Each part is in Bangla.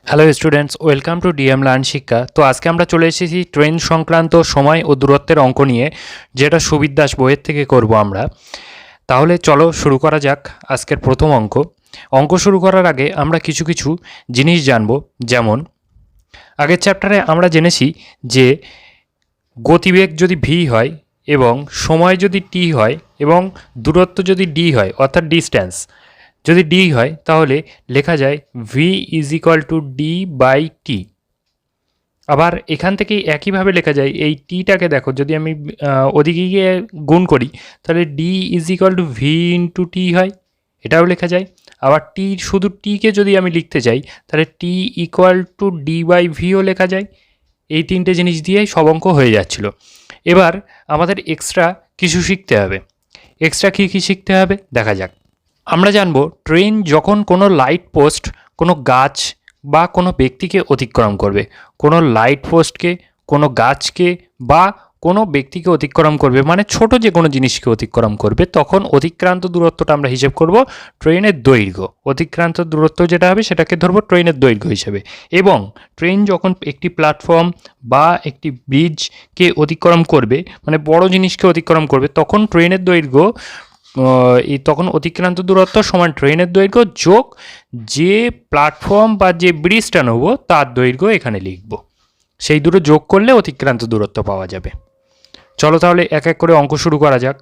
Hello students, welcome to DM learn শিক্ষা। তো আজকে আমরা চলে এসেছি ট্রেন সংক্রান্ত সময় ও দূরত্বের অঙ্ক নিয়ে, যেটা সুবিদ দাস বইয়ের থেকে করব আমরা। তাহলে চলো শুরু করা যাক আজকের প্রথম অঙ্ক। অঙ্ক শুরু করার আগে আমরা কিছু কিছু জিনিস জানব। যেমন আগের চ্যাপ্টারে আমরা জেনেছি যে গতিবেগ যদি ভি হয় এবং সময় যদি টি হয় এবং দূরত্ব যদি ডি হয়, অর্থাৎ ডিস্ট্যান্স যদি ডি হয়, তাহলে লেখা যায় V is equal to D by T. আবার এখান থেকেই একইভাবে লেখা যায়, এই টিটাকে দেখো, যদি আমি ওদিকে গিয়ে গুণ করি তাহলে D is equal to V into T হয়, এটাও লেখা যায়। আবার টি, শুধু টিকে যদি আমি লিখতে চাই তাহলে টি ইকুয়াল টু ডি বাই ভিও লেখা যায়। এই তিনটে জিনিস দিয়েই সব অঙ্ক হয়ে যাচ্ছিল। এবার আমাদের এক্সট্রা কিছু শিখতে হবে। এক্সট্রা কী কী শিখতে হবে দেখা যাক। আমরা জানবো ট্রেন যখন কোনো লাইট পোস্ট, কোনো গাছ বা কোনো ব্যক্তিকে অতিক্রম করবে, কোনো লাইট পোস্টকে, কোনো গাছকে বা কোনো ব্যক্তিকে অতিক্রম করবে, মানে ছোট যে কোনো জিনিসকে অতিক্রম করবে, তখন অতিক্রান্ত দূরত্বটা আমরা হিসেব করব ট্রেনের দৈর্ঘ্য। অতিক্রান্ত দূরত্ব যেটা হবে সেটাকে ধরবো ট্রেনের দৈর্ঘ্য হিসেবে। এবং ট্রেন যখন একটি প্ল্যাটফর্ম বা একটি ব্রিজকে অতিক্রম করবে, মানে বড় জিনিসকে অতিক্রম করবে, তখন ট্রেনের দৈর্ঘ্য তখন অতিক্রান্ত দূরত্ব সমান ট্রেনের দৈর্ঘ্য যোগ যে প্ল্যাটফর্ম বা যে ব্রিজটা নেব তার দৈর্ঘ্য এখানে লিখব। সেই দুটো যোগ করলে অতিক্রান্ত দূরত্ব পাওয়া যাবে। চলো তাহলে এক এক করে অঙ্ক শুরু করা যাক।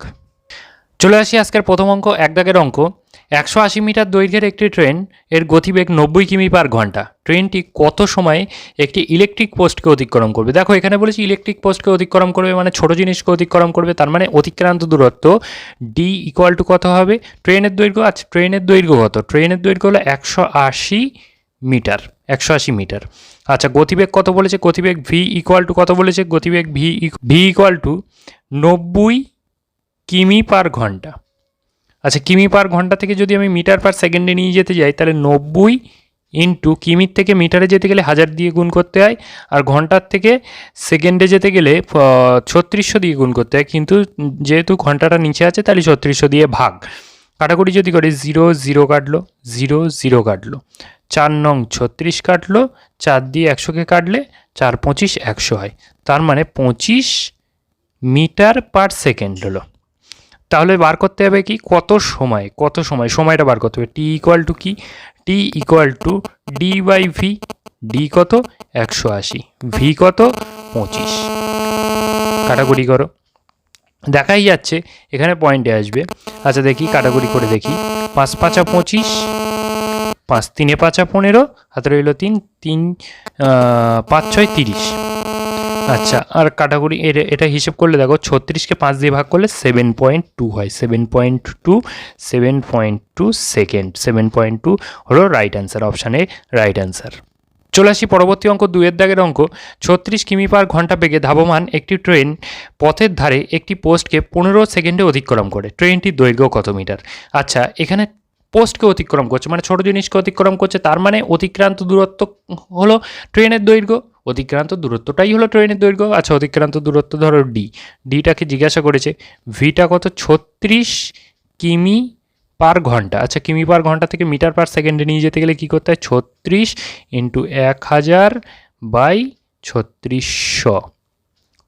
চলে আসি আজকের প্রথম অঙ্ক, এক দাগের অঙ্ক। 180 মিটার দৈর্ঘ্যের একটি ট্রেন এর গতিবেগ 90 কিমি পার ঘন্টা। ট্রেনটি কত সময়ে একটি ইলেকট্রিক পোস্টকে অতিক্রম করবে? দেখো এখানে বলেছি ইলেকট্রিক পোস্টকে অতিক্রম করবে, মানে ছোট জিনিসকে অতিক্রম করবে, তার মানে অতিক্রান্ত দূরত্ব ডি ইকুয়াল টু কত হবে? ট্রেনের দৈর্ঘ্য। আচ্ছা, ট্রেনের দৈর্ঘ্য কত? ট্রেনের দৈর্ঘ্য হলো 180 মিটার। 180 মিটার। আচ্ছা, গতিবেগ কত বলেছে? গতিবেগ ভি ইকুয়াল টু কত বলেছে? গতিবেগ ভি ইকুয়াল টু 90 কিমি পার ঘন্টা। আচ্ছা, কিমি পার ঘন্টা থেকে যদি আমি মিটার পার সেকেন্ডে নিয়ে যেতে যাই তাহলে 90 ইন্টু কিমির থেকে মিটারে যেতে গেলে 1000 দিয়ে গুণ করতে হয়, আর ঘন্টার থেকে সেকেন্ডে যেতে গেলে 3600 দিয়ে গুণ করতে হয়। কিন্তু যেহেতু ঘন্টাটা নিচে আছে তাহলে 3600 দিয়ে ভাগ। কাটাকুটি যদি করে 0 0 কাটলো, 0 0 কাটলো, 4 নং 36 কাটলো, 4 দিয়ে 100কে কাটলে 4 25 100 হয়। তার মানে 25 মিটার পার সেকেন্ড হলো। তাহলে বার করতে হবে কি কত সময়, সময়টা বার করতে হবে। টি ইকুয়াল টু কি? T equal to D by V. D কত? 180, ভি কত? 25। কাটাকুটি করো, দেখাই যাচ্ছে এখানে পয়েন্টে আসবে। আচ্ছা দেখি, কাটাকুটি করে দেখি। 5 5 25, 5 3 5 15, হাতে রইল 3 3 5 6 30। আচ্ছা, আর কাটাকুটি এটা হিসেব করলে দেখো 36কে 5 দিয়ে ভাগ করলে 7.2 হয়। 7.2 7.2 সেকেন্ড। 7.2 হলো রাইট অ্যান্সার, অপশানে রাইট অ্যান্সার। চলে আসি পরবর্তী অঙ্ক, 2 দাগের অঙ্ক। 36 কিমি পার ঘন্টা বেগে ধাবমান একটি ট্রেন পথের ধারে একটি পোস্টকে 15 সেকেন্ডে অতিক্রম করে। ট্রেনটির দৈর্ঘ্য কত মিটার? আচ্ছা, এখানে পোস্টকে অতিক্রম করছে মানে ছোট জিনিসকে অতিক্রম করছে, তার মানে অতিক্রান্ত দূরত্ব হলো ট্রেনের দৈর্ঘ্য। অতিক্রান্ত দূরত্বটাই হলো ট্রেনের দৈর্ঘ্য। আচ্ছা, অতিক্রান্ত দূরত্ব ধরো ডি। ডিটাকে জিজ্ঞাসা করেছে ভিটা কত? 36 কিমি পার ঘন্টা। আচ্ছা, কিমি পার ঘন্টা থেকে মিটার পার সেকেন্ডে নিয়ে যেতে গেলে কী করতে হয়? 36 into 1000 by 3600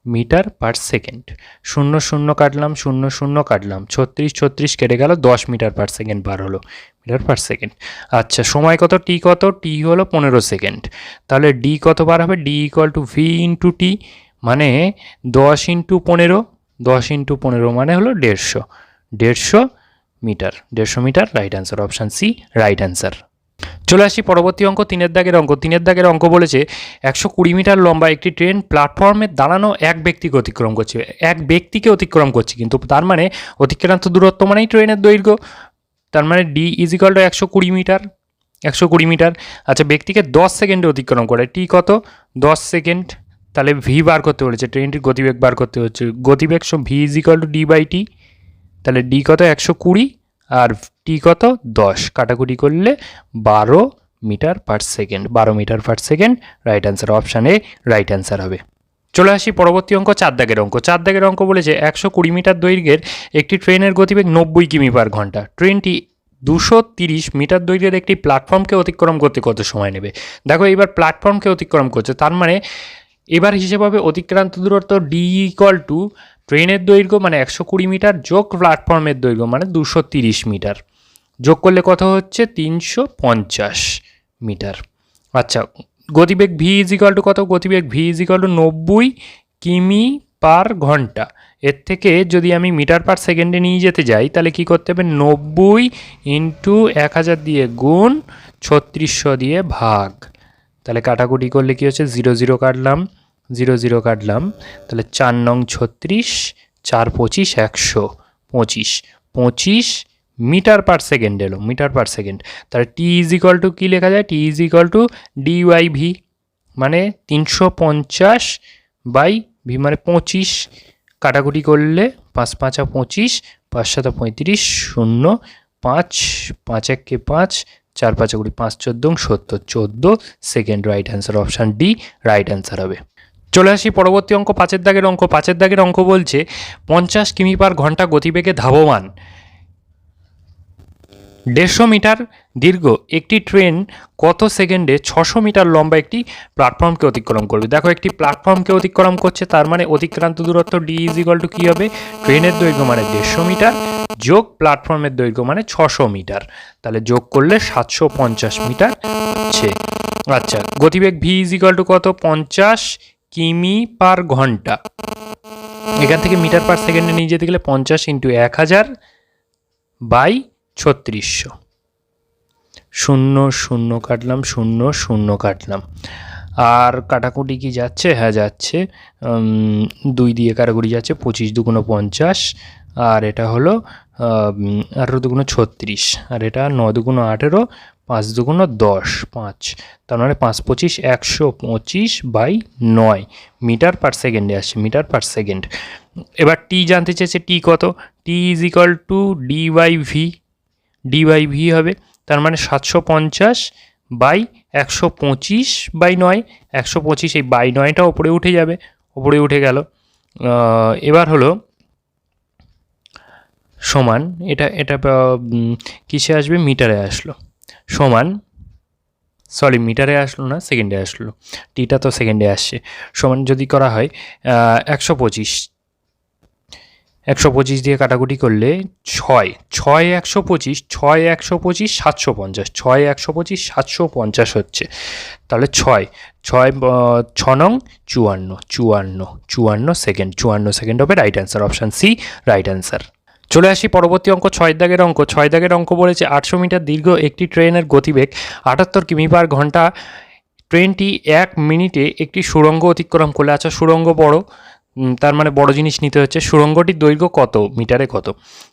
metre per second. 0 0 কাটলাম, 0 0 কাটলাম, 36 36 কেটে গেল, 10 মিটার পার সেকেন্ড বার হলো, মিটার পার সেকেন্ড। আচ্ছা, সময় কত? টি কত? টি হলো 15 সেকেন্ড। তাহলে ডি কত বার হবে? D equal to V into T, মানে 10 ইন্টু 15, 10 ইন্টু 15 মানে হলো 150। 150 metre. 150 metre right answer, option c right answer. চলে আসি পরবর্তী অঙ্ক, 3 দাগের অঙ্ক। 3 দাগের অঙ্ক বলেছে 120 মিটার লম্বা একটি ট্রেন প্ল্যাটফর্মে দাঁড়ানো এক ব্যক্তিকে অতিক্রম করছে। এক ব্যক্তিকে অতিক্রম করছে, কিন্তু তার মানে অতিক্রান্ত দূরত্ব মানেই ট্রেনের দৈর্ঘ্য। তার মানে d is equal to 120 metre. 120 metre. আচ্ছা, ব্যক্তিকে 10 সেকেন্ডে অতিক্রম করে। টি কত? 10 সেকেন্ড। তাহলে ভি বার করতে বলেছে, ট্রেনটির গতিবেগ বার করতে হচ্ছে। গতিবেগ V is equal to D by T. তাহলে ডি কত? 120 আর টি কত? 10। কাটাকুটি করলে 12 metre per second. 12 metre per second right answer, option a right answer হবে। চলে আসি পরবর্তী অঙ্ক, 4 দাগের অঙ্ক। 4 দাগের অঙ্ক বলেছে 120 মিটার দৈর্ঘ্যের একটি ট্রেনের গতিবেগ 90 কিমি পার ঘন্টা। ট্রেনটি 230 মিটার দৈর্ঘ্যের একটি প্ল্যাটফর্মকে অতিক্রম করতে কত সময় নেবে? দেখো এবার প্ল্যাটফর্মকে অতিক্রম করছে, তার মানে এবার হিসেবে হবে অতিক্রান্ত দূরত্ব ডি ইকুয়াল টু ট্রেনের দৈর্ঘ্য মানে 120 মিটার যোগ প্ল্যাটফর্মের দৈর্ঘ্য মানে 230 মিটার, যোগ করলে কত হচ্ছে 350 মিটার। আচ্ছা, গতিবেগ ভি ইজ ইকুয়াল টু কত? গতিবেগ ভি ইজ ইকুয়াল টু 90 কিমি পার ঘন্টা। এর থেকে যদি আমি মিটার পার সেকেন্ডে নিয়ে যেতে যাই তাহলে কি করতে হবে? 90 ইন্টু 1000 দিয়ে গুণ 3600 দিয়ে ভাগ। তাহলে কাটাকুটি করলে কি হচ্ছে? 0 0 কাটলাম, 0 0 কাটলাম, তাহলে 4 নং 36, 4 25 125, 25 মিটার পার সেকেন্ড এলো, মিটার পার সেকেন্ড। তাহলে টি ইজ ইকুয়াল টু কী লেখা যায়? T is equal to D by V মানে 350 বাই ভি মানে 25। কাটাকুটি করলে 5 5 25, 5 7 35, 0 5 5 1 5, 4 5 20, 5 14 70, 14 second. Right answer option D right answer হবে। চলে আসি পরবর্তী অঙ্ক, 5-এর দাগের অঙ্ক। 5-এর দাগের অঙ্ক বলছে 50 কিমি পার ঘন্টা গতিবেগে ধাবমান 150 মিটার দীর্ঘ একটি ট্রেন কত সেকেন্ডে 600 মিটার লম্বা একটি প্ল্যাটফর্মকে অতিক্রম করবে? দেখো একটি প্ল্যাটফর্মকে অতিক্রম করছে, তার মানে অতিক্রান্ত দূরত্ব ডি ইজ ইকুয়াল টু কী হবে? ট্রেনের দৈর্ঘ্য মানে 150 মিটার যোগ প্ল্যাটফর্মের দৈর্ঘ্য মানে 600 মিটার, তাহলে যোগ করলে 750 মিটার হচ্ছে। আচ্ছা, গতিবেগ ভি ইজ ইকুয়াল টু কত? 50 কিমি পার ঘন্টা। এখান থেকে মিটার পার সেকেন্ডে নিয়ে যেতে গেলে 50 ইন্টু 1000 বাই 3600, 0 0 কাটলাম, 0 0 কাটলাম। আর কাটাকুটি কি যাচ্ছে? হ্যাঁ যাচ্ছে, 2 দিয়ে কাটাকুটি যাচ্ছে, 25 2 50, আর এটা হলো 18 2 36, আর এটা 9 2 18, 5 2 10, 5, তার মানে 5 25 125 বাই 9 মিটার পার সেকেন্ডে আসছে, মিটার পার সেকেন্ড। এবার টি জানতে চেয়েছে, টি কত? T is equal to D by V, D by V হবে, তার মানে 750 বাই 125 বাই 9, 125 এই বাই 9টা ওপরে উঠে যাবে, ওপরে উঠে গেল। এবার হলো সমান, এটা কিসে আসবে? মিটারে আসলো। সমান, সরি মিটারে আসলো না, সেকেন্ডে আসলো, টিটা তো সেকেন্ডে আসছে। সমান যদি করা হয় 125, 125 দিয়ে কাটাকুটি করলে 6 6 125, 6 125 750, 6 125 750 হচ্ছে, তাহলে 6 6 6 নং 54, 54 54 সেকেন্ড, 54 সেকেন্ড হবে right answer option c right answer. চলে আসি পরবর্তী অঙ্ক, 6 দাগের অঙ্ক। 6 দাগের অঙ্ক বলেছে 800 মিটার দীর্ঘ একটি ট্রেনের গতিবেগ 78 কিমি পার ঘন্টা। ট্রেনটি 1 মিনিটে একটি সুড়ঙ্গ অতিক্রম করলে, আচ্ছা সুড়ঙ্গ বড়, তার মানে বড় জিনিস নিতে হচ্ছে। সুড়ঙ্গটির দৈর্ঘ্য কত? মিটারে কত?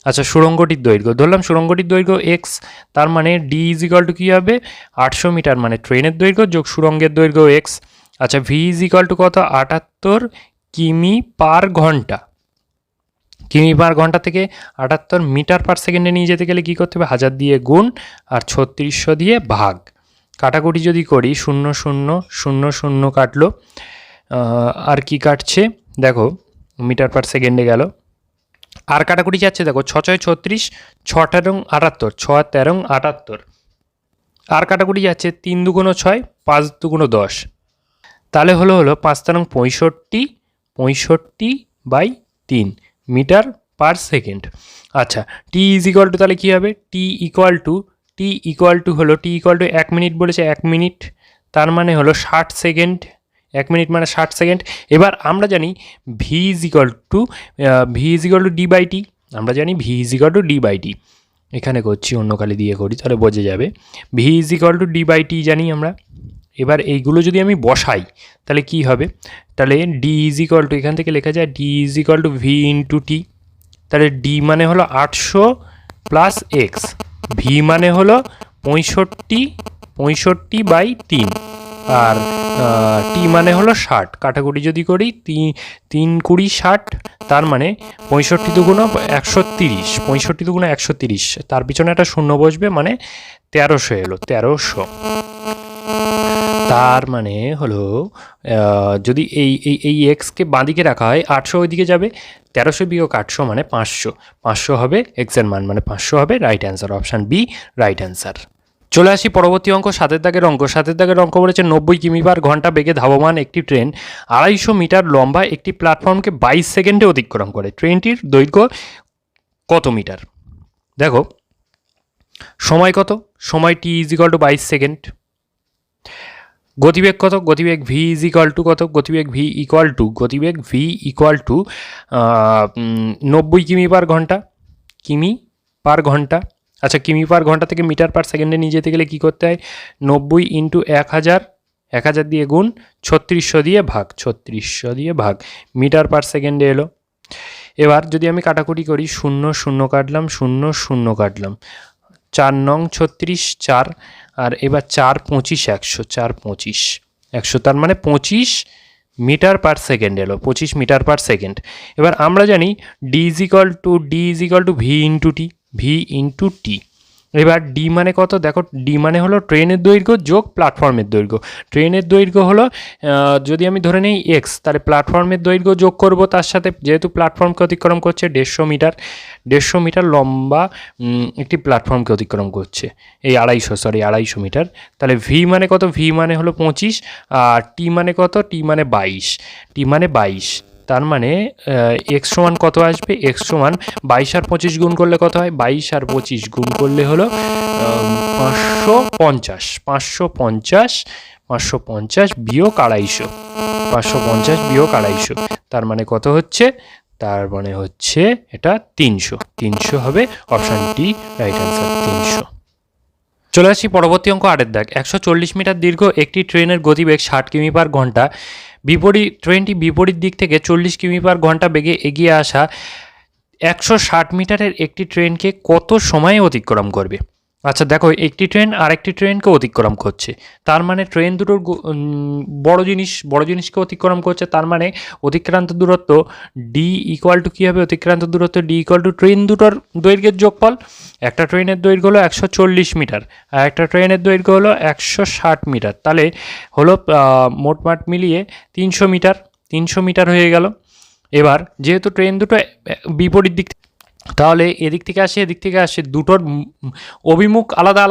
আচ্ছা সুড়ঙ্গটির দৈর্ঘ্য ধরলাম, সুড়ঙ্গটির দৈর্ঘ্য এক্স, তার মানে ডি ইজ ইকুয়াল টু কী হবে? 800 মিটার মানে ট্রেনের দৈর্ঘ্য যোগ সুড়ঙ্গের দৈর্ঘ্য এক্স। আচ্ছা ভি ইজ ইকুয়াল টু কত? 78 কিমি পার ঘন্টা। কিমি পার ঘন্টা থেকে 78 মিটার পার সেকেন্ডে নিয়ে যেতে গেলে কী করতে হবে? 1000 দিয়ে গুণ আর 3600 দিয়ে ভাগ। কাটাকুটি যদি করি 0 0 0 0 কাটলো, আর কি কাটছে দেখো, মিটার পার সেকেন্ডে গেল। আর কাটাকুটি যাচ্ছে দেখো, 6 6 36, 6 13 78, 6 13 78। আর কাটাকুটি যাচ্ছে 3 2 6, 5 2 10, তাহলে হলো 5 13 65, 65 বাই 3 মিটার পার সেকেন্ড। আচ্ছা টি ইজ ইকুয়াল টু তাহলে কী হবে? টি ইকুয়াল টু হলো, টি ইকুয়াল টু 1 মিনিট বলেছে, 1 মিনিট তার মানে হলো 60 সেকেন্ড, 1 মিনিট মানে 60 সেকেন্ড। এবার আমরা জানি V is equal to D by T, আমরা জানি V is equal to D by T. এখানে করছি অন্য কালি দিয়ে করি তাহলে বোঝা যাবে। V is equal to D by T জানি আমরা। এবার এইগুলো যদি আমি বসাই তাহলে কি হবে? তাহলে ডি ইজ ইকুয়াল টু, এখান থেকে লেখা যায় D is equal to V into T, তাহলে ডি মানে হলো 800 প্লাস এক্স, ভি মানে হলো 65 বাই 3, আর টি মানে হলো 60। কাটাকুটি যদি করি 3 20 60, তার মানে 65 দুগুণ 130, 65 দুগুণ 130, তার পিছনে একটা শূন্য বসবে মানে 1300 এলো, 1300। তার মানে হলো যদি এই এক্সকে বাঁদিকে রাখা হয় 800 ওইদিকে যাবে, 1300 বিয়োগ 800 মানে 500, 500 হবে এক্সের মান, মানে 500 হবে right answer, option b right answer. চলে আসি পরবর্তী অঙ্ক, 7 দাগের অঙ্ক। 7 দাগের অঙ্ক বলেছে 90 কিমি/ঘন্টা বেগে ধাবমান একটি ট্রেন 250 মিটার লম্বা একটি প্ল্যাটফর্মকে 22 সেকেন্ডে অতিক্রম করে। ট্রেনটির দৈর্ঘ্য কত মিটার? দেখো সময় কত, সময় টি ইজ ইকুয়াল টু 22 সেকেন্ড। গতিবেগ কত, গতিবেগ ভি ইজ ইকুয়াল টু কত, গতিবেগ ভি ইকুয়াল টু 90 কিমি/ঘন্টা, কিমি/ঘন্টা। আচ্ছা কিমি/ঘন্টা থেকে মিটার/সেকেন্ডে নিয়ে যেতে গেলে কী করতে হয়, 90 ইন্টু 1000, 1000 দিয়ে গুণ, 3600 দিয়ে ভাগ, 3600 দিয়ে ভাগ, মিটার/সেকেন্ডে এলো। এবার যদি আমি কাটাকুটি করি, 0 0 কাটলাম, 0 0 কাটলাম, 4 নং 36, 4, আর এবার 4 25 100, 4 25 100, তার মানে 25 মিটার/সেকেন্ড এলো, 25 মিটার/সেকেন্ড। এবার আমরা জানি D is equal to V into T. এবার ডি মানে কত, দেখো ডি মানে হলো ট্রেনের দৈর্ঘ্য যোগ প্ল্যাটফর্মের দৈর্ঘ্য। ট্রেনের দৈর্ঘ্য হলো যদি আমি ধরে নিই এক্স, তাহলে প্ল্যাটফর্মের দৈর্ঘ্য যোগ করব তার সাথে, যেহেতু প্ল্যাটফর্মকে অতিক্রম করছে 150 মিটার লম্বা একটি প্ল্যাটফর্মকে অতিক্রম করছে, এই 250 মিটার। তাহলে ভি মানে কত, ভি মানে হলো 25, আর টি মানে কত, টি মানে 22, তার মানে এক্স সমান কত আসবে, এক্স সমান 22 আর 25 গুণ করলে কত হয়, 22 আর 25 গুণ করলে হলো 550 বিয়োগ 250, 550 বিয়োগ 250, তার মানে কত হচ্ছে, তার মানে হচ্ছে এটা 300 হবে, অপশান ডি রাইট অ্যান্সার 300। চলে আসি পরবর্তী অঙ্ক, 8 দাগ। 140 মিটার দীর্ঘ একটি ট্রেনের গতিবেগ 60 কিমি/ঘন্টা, ট্রেনটি বিপরীত দিক থেকে 40 কিমি/ঘন্টা বেগে এগিয়ে আসা 160 মিটারের একটি ট্রেনকে কত সময়ে অতিক্রম করবে? আচ্ছা দেখো একটি ট্রেন আরেকটি ট্রেনকে অতিক্রম করছে, তার মানে ট্রেন দুটোর বড় জিনিসকে অতিক্রম করছে, তার মানে অতিক্রান্ত দূরত্ব ডি ইকুয়াল টু কী হবে, অতিক্রান্ত দূরত্ব ডি ইকুয়াল টু ট্রেন দুটোর দৈর্ঘ্যের যোগফল। একটা ট্রেনের দৈর্ঘ্য হলো 140 মিটার আর একটা ট্রেনের দৈর্ঘ্য হলো 160 মিটার, তাহলে হলো মোটমাট মিলিয়ে 300 মিটার হয়ে গেল। এবার যেহেতু ট্রেন দুটো বিপরীত দিক, তাহলে এদিক থেকে আসে দুটোর অভিমুখ আলাদা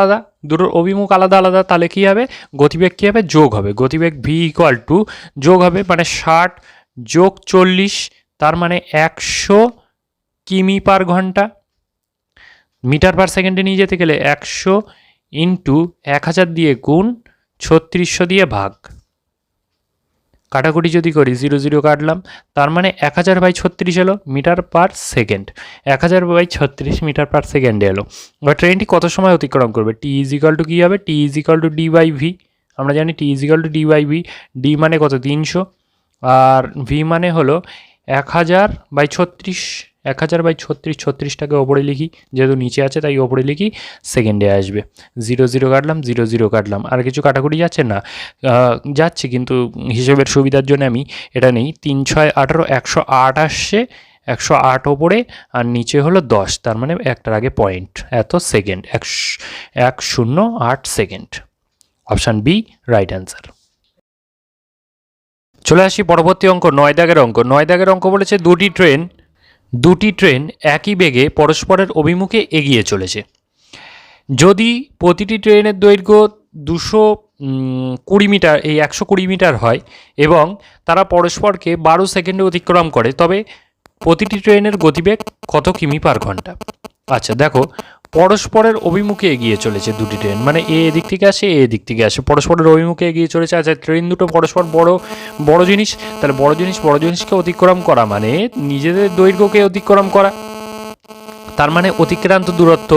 আলাদা, তাহলে কী হবে, গতিবেগ কী হবে, যোগ হবে, গতিবেগ ভি ইকুয়াল টু যোগ হবে, মানে 60 যোগ 40, তার মানে 100 কিমি/ঘন্টা। মিটার/সেকেন্ডে নিয়ে যেতে গেলে 100 ইন্টু 1000 দিয়ে গুণ, 3600 দিয়ে ভাগ, কাটাকুটি যদি করি 0 0 কাটলাম, তার মানে 1000/36 এলো মিটার/সেকেন্ড, 1000/36 মিটার/সেকেন্ডে এলো। এবার ট্রেনটি কত সময় অতিক্রম করবে, টি ইজ ইকুয়াল টু কী হবে, t is equal to D by v, আমরা জানি t is equal to D by V. D মানে কত, 300, আর ভি মানে হলো 1000/36, 1000/36, 36টাকে ওপরে লিখি, যেহেতু নিচে আছে তাই ওপরে লিখি, সেকেন্ডে আসবে। 0 0 কাটলাম, 0 0 কাটলাম, আর কিছু কাটাকুটি যাচ্ছে না, যাচ্ছে, কিন্তু হিসেবের সুবিধার জন্য আমি এটা নেই। 3 6 18, 108 আসছে, 108 ওপরে আর নিচে হলো 10, তার মানে একটার আগে পয়েন্ট, এত second, 108 second, option b right answer. চলে আসি পরবর্তী অঙ্ক, 9 দাগের অঙ্ক। 9 দাগের অঙ্ক বলেছে দুটি ট্রেন একই বেগে পরস্পরের অভিমুখে এগিয়ে চলেছে। যদি প্রতিটি ট্রেনের দৈর্ঘ্য 220 মিটার, এই 120 মিটার হয় এবং তারা পরস্পরকে 12 সেকেন্ডে অতিক্রম করে, তবে প্রতিটি ট্রেনের গতিবেগ কত কিমি/ঘন্টা? আচ্ছা দেখো পরস্পরের অভিমুখে এগিয়ে চলেছে দুটি ট্রেন, মানে এদিক থেকে আসে এদিক থেকে আসে, পরস্পরের অভিমুখে এগিয়ে চলেছে। আচ্ছা ট্রেন দুটো পরস্পর বড় জিনিস, তাহলে বড় জিনিসকে অতিক্রম করা মানে নিজেদের দৈর্ঘ্যকে অতিক্রম করা, তার মানে অতিক্রান্ত দূরত্ব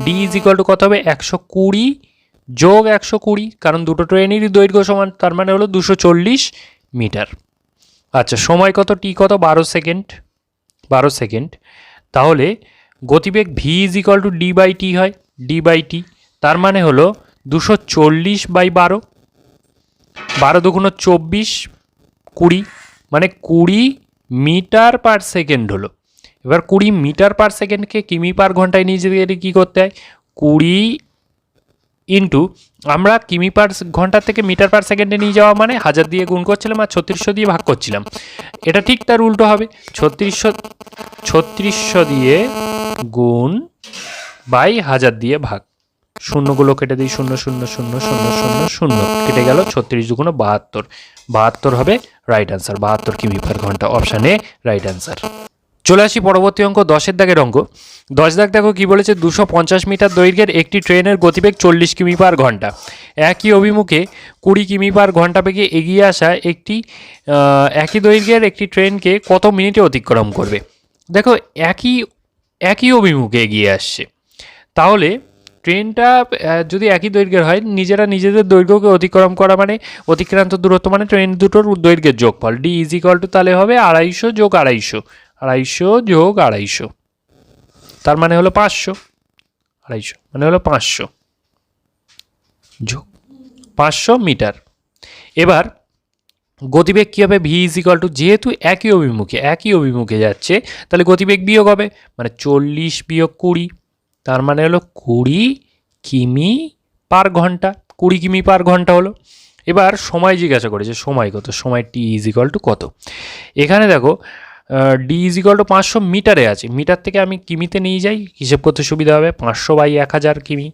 ডি ইজ ইকুয়াল টু কত হবে, 120 যোগ 120, কারণ দুটো ট্রেনেরই দৈর্ঘ্য সমান, তার মানে হলো 240 মিটার। আচ্ছা সময় কত, টি কত, 12 সেকেন্ড, তাহলে গতিবেগ V is equal to D by t হয়, ডি বাই টি, তার মানে হলো 240/12, 12 দুগুণ 24, 20, মানে 20 মিটার/সেকেন্ড হলো। এবার 20 মিটার/সেকেন্ডকে কিমি/ঘন্টায় নিয়ে যেতে গেলে কী করতে হয়, 20 ইন্টু আমরা কিমি পার ঘন্টা থেকে মিটার পার সেকেন্ডে নিয়ে যাওয়া মানে 1000 দিয়ে গুণ করছিলাম আর 3600 দিয়ে ভাগ করছিলাম। এটা ঠিক তার উল্টো হবে, 3600 দিয়ে গুণ বাই 1000 দিয়ে ভাগ। শূন্যগুলো কেটে দিই, 0 0 0 0 0 0 কেটে গেল, 36 দুগুণ 72, 72 হবে রাইট অ্যান্সার, 72 কিমি পার ঘন্টা, অপশান এ রাইট অ্যান্সার। চলে আসি পরবর্তী অঙ্ক, 10-এর দাগের অঙ্ক। 10 দাগ দেখো কি বলেছে, 250 মিটার দৈর্ঘ্যের একটি ট্রেনের গতিবেগ 40 কিমি পার ঘন্টা, একই অভিমুখে 20 কিমি পার ঘন্টা বেগে এগিয়ে আসা একই দৈর্ঘ্যের একটি ট্রেনকে কত মিনিটে অতিক্রম করবে। দেখো একই অভিমুখে এগিয়ে আসছে, তাহলে ট্রেনটা যদি একই দৈর্ঘ্যের হয়, নিজেদের দৈর্ঘ্যকে অতিক্রম করা মানে অতিক্রান্ত দূরত্ব মানে ট্রেন দুটোর দৈর্ঘ্যের যোগফল, ডি ইজ ইকুয়াল টু তাহলে হবে 250 যোগ 250, 250 যোগ 250, তার মানে হলো 500, 250 মানে হলো 500 যোগ 500 মিটার। এবার গতিবেগ কী হবে, ভি ইজ ইকুয়াল টু, যেহেতু একই অভিমুখে যাচ্ছে তাহলে গতিবেগ বিয়োগ হবে, মানে 40 বিয়োগ 20, তার মানে হলো 20 কিমি পার ঘন্টা, 20 কিমি পার ঘন্টা হলো। এবার সময় জিজ্ঞাসা করেছে, সময় কত, সময় টি ইজ ইকুয়াল টু কত। এখানে দেখো ডি ইজ ইকুয়াল টু 500 মিটারে আছে, মিটার থেকে আমি কিমিতে নিয়ে যাই, হিসেব করতে সুবিধা হবে, 500/1000 কিমি,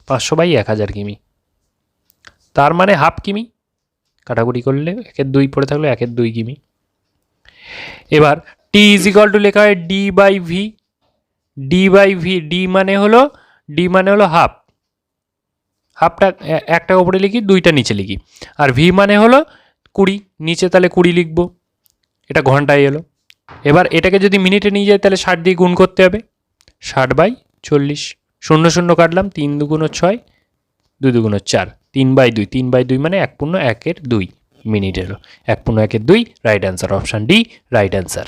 500/1000 কিমি, তার মানে হাফ কিমি, কাটাকুটি করলে 1/2 পড়ে থাকলো, 1/2 কিমি। এবার টি ইজ ইকুয়াল টু লেখা হয় ডি বাই ভি, ডি মানে হলো হাফটা একটা ওপরে লিখি, 2টা নিচে লিখি, আর ভি মানে হলো 20, নিচে তাহলে 20 লিখবো, এটা ঘন্টায় এলো। এবার এটাকে যদি মিনিটে নিয়ে যায় তাহলে 60 দিয়ে গুণ করতে হবে, 60/40, 0 0 কাটলাম, 3 2 6, 2 2 4, 3/2, 3/2 মানে 1/1/2 মিনিট এলো, 1/1/2 right answer, option D right answer.